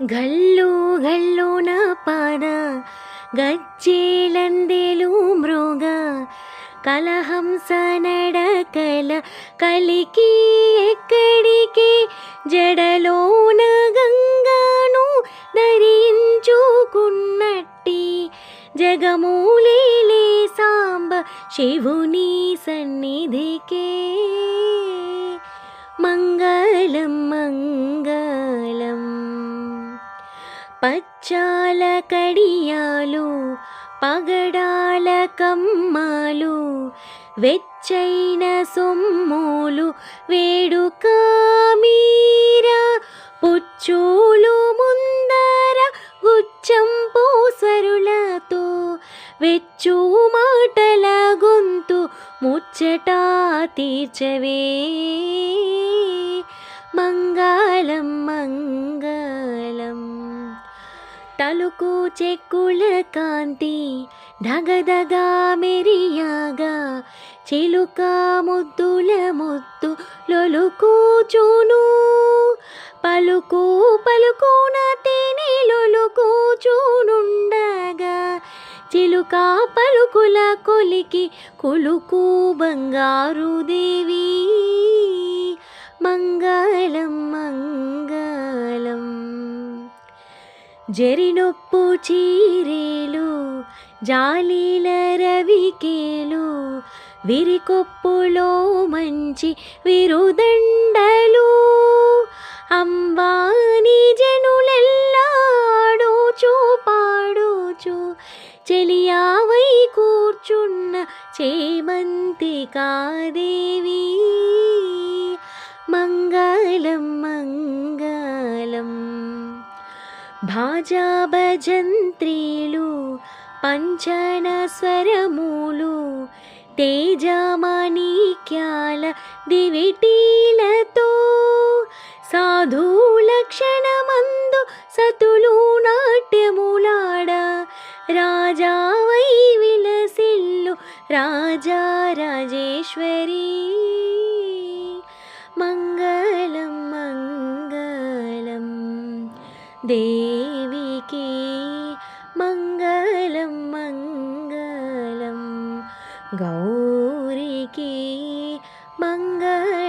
ఘల్లు ఘల్లున పాద గజ్జెలందెలు మృగ కలహంస నడకల కలికి ఎక్కడికి జడలోన గంగాను ధరించుకున్నట్టి జగమూలేలే సాంబ శివుని సన్నిధికే మంగళం మంగళం. పచ్చాల కడియాలు పగడాల కమ్మాలు వెచ్చైన సొమ్ములు వేడుక మీరా పుచ్చులు ముందర గుచ్చంపు స్వరులతో వెచ్చు మాటల గొంతు ముచ్చట తీర్చవే మంగళం మంగళం. తలుకు చెక్కుల కాంతి ధగధగా మెరియాగా చిలుక ముద్దుల ముద్దు లొలుకూచును పలుకు పలుకున తేనె లొలుకూచునుండగా చిలుక పలుకుల కొలికి కులుకు బంగారు దేవి మంగళం మంగళం. జరినొప్పు చీరేలు జాలీల రవికేలు విరికొప్పులో మంచి విరుదండలు అంబాని జనులెల్లాడుచు పాడుచు చెలియావై కూర్చున్న చేమంతికాదేవి మంగళం మంగళం. భాజా భజంత్రీలు పంచన స్వరములు తేజమాణిక్యాల దివిటీలతో సాధు లక్షణమందు సతులు నాట్యములాడ రాజావై విలసిల్లు రాజా రాజేశ్వరి మంగళం మంగళం. దేవికి మంగళం మంగళం. గౌరికి మంగళం